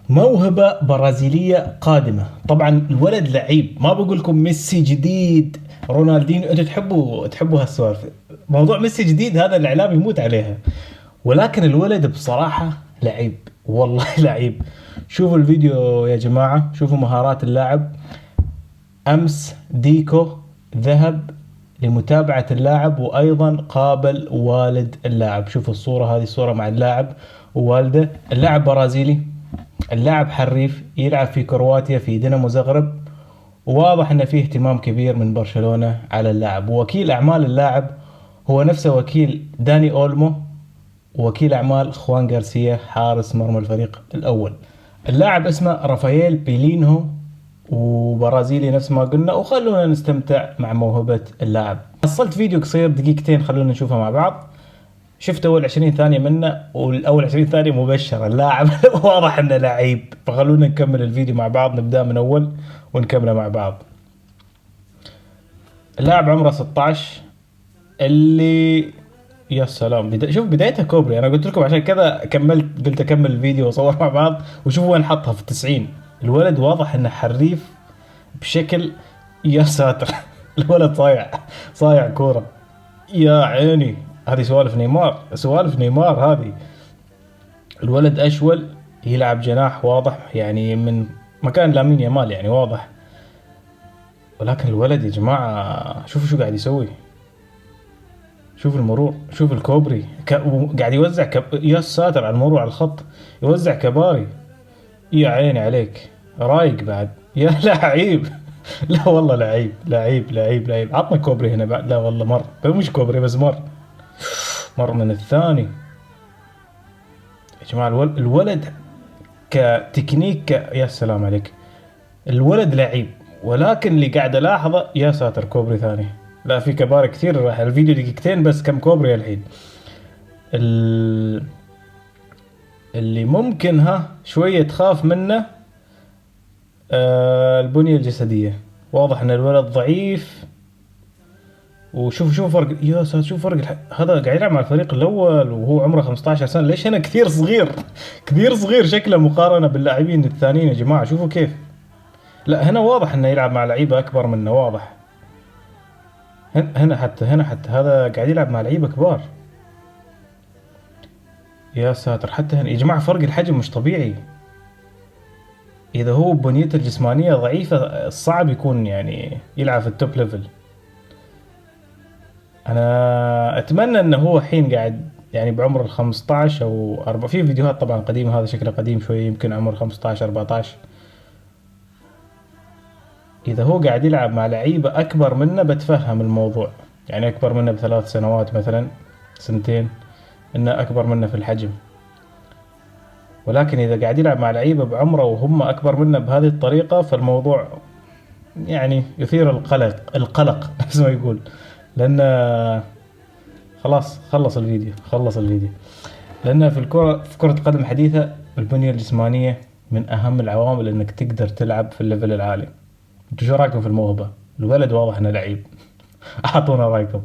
موهبة برازيلية قادمة. طبعا الولد لعيب، ما بقول لكم ميسي جديد، رونالدينو، انتوا تحبوا هالسوالف. موضوع ميسي جديد هذا الاعلام يموت عليها، ولكن الولد بصراحة لعيب، والله لعيب. شوفوا الفيديو يا جماعة، شوفوا مهارات اللاعب. امس ديكو ذهب لمتابعة اللاعب، وايضا قابل والد اللاعب. شوفوا الصورة، هذه الصورة مع اللاعب ووالده. اللاعب برازيلي، اللاعب حريف، يلعب في كرواتيا في دينامو زغرب، وواضح ان فيه اهتمام كبير من برشلونة على اللاعب. ووكيل اعمال اللاعب هو نفسه وكيل داني اولمو، ووكيل اعمال خوان غارسيا حارس مرمى الفريق الاول. اللاعب اسمه رافائيل بيلينهو، وبرازيلي نفس ما قلنا. وخلونا نستمتع مع موهبة اللاعب. حصلت فيديو قصير دقيقتين، خلونا نشوفه مع بعض. شفت اول 20 ثانيه منه، والاول 20 ثانيه مبشر اللاعب واضح انه لعيب. فخلونا نكمل الفيديو مع بعض، نبدا من اول ونكمله مع بعض. اللاعب عمره 16، اللي يا سلام شوف بدايتها كوبري. انا قلت لكم عشان كذا كملت، قلت اكمل الفيديو واصور مع بعض. وشوفوا وين حطها في 90. الولد واضح انه حريف بشكل، يا ساتر الولد صايع، صايع كوره، يا عيني. هذه سوالف نيمار، سوالف نيمار هذه. الولد اشول، يلعب جناح واضح، يعني من مكان لامين يامال يعني واضح. ولكن الولد يا جماعة شوفوا شو قاعد يسوي. شوف المرور، شوف الكوبري، قاعد يوزع يا ساتر على المرور على الخط، يوزع كباري. يا عيني عليك، رايق بعد يا لعيب. لا والله لعيب لعيب لعيب لعيب. عطنا كوبري هنا بعد. لا والله مر، مش كوبري بس مر، مر من الثاني. يا جماعة الولد كتكنيك يا سلام عليك. الولد لعيب، ولكن اللي قاعد الاحظه، يا ساتر كوبري ثاني. لا في كبار كثير، راح الفيديو دقيقتين بس كم كوبري الحين. ال- اللي ممكن شوية تخاف منه البنية الجسدية. واضح ان الولد ضعيف. وشوف فرق، يا ساتر شوف فرق هذا قاعد يلعب مع الفريق الاول وهو عمره 15 سنة. ليش هنا كثير صغير كثير صغير شكله مقارنة باللاعبين الثانيين. يا جماعة شوفوا كيف. لا هنا واضح انه يلعب مع لعيبة اكبر منه، واضح. هنا حتى هذا قاعد يلعب مع لعيبة كبار. يا ساتر حتى هنا يا جماعة فرق الحجم مش طبيعي. إذا هو بنيته الجسمانية ضعيفة صعب يكون يعني يلعب في التوب ليفل. أنا أتمنى إنه هو حين قاعد يعني بعمر ال 15 أو 4، في فيديوهات طبعا قديمة، هذا شكله قديم شوي يمكن عمر 15 14. إذا هو قاعد يلعب مع لعيبة أكبر منه بتفهم الموضوع، يعني أكبر منه بثلاث سنوات مثلا، سنتين، إنه أكبر منه في الحجم. ولكن إذا قاعد يلعب مع لعيبة بعمره وهم أكبر منه بهذه الطريقة، فالموضوع يعني يثير القلق نفس ما يقول. لأن خلاص خلص الفيديو. لأن في الكرة، في كرة القدم الحديثة، البنية الجسمانية من أهم العوامل إنك تقدر تلعب في الليفل العالي. انتوا شو رايكم في الموهبة؟ الولد واضح إنه لعيب. أعطونا رايكم.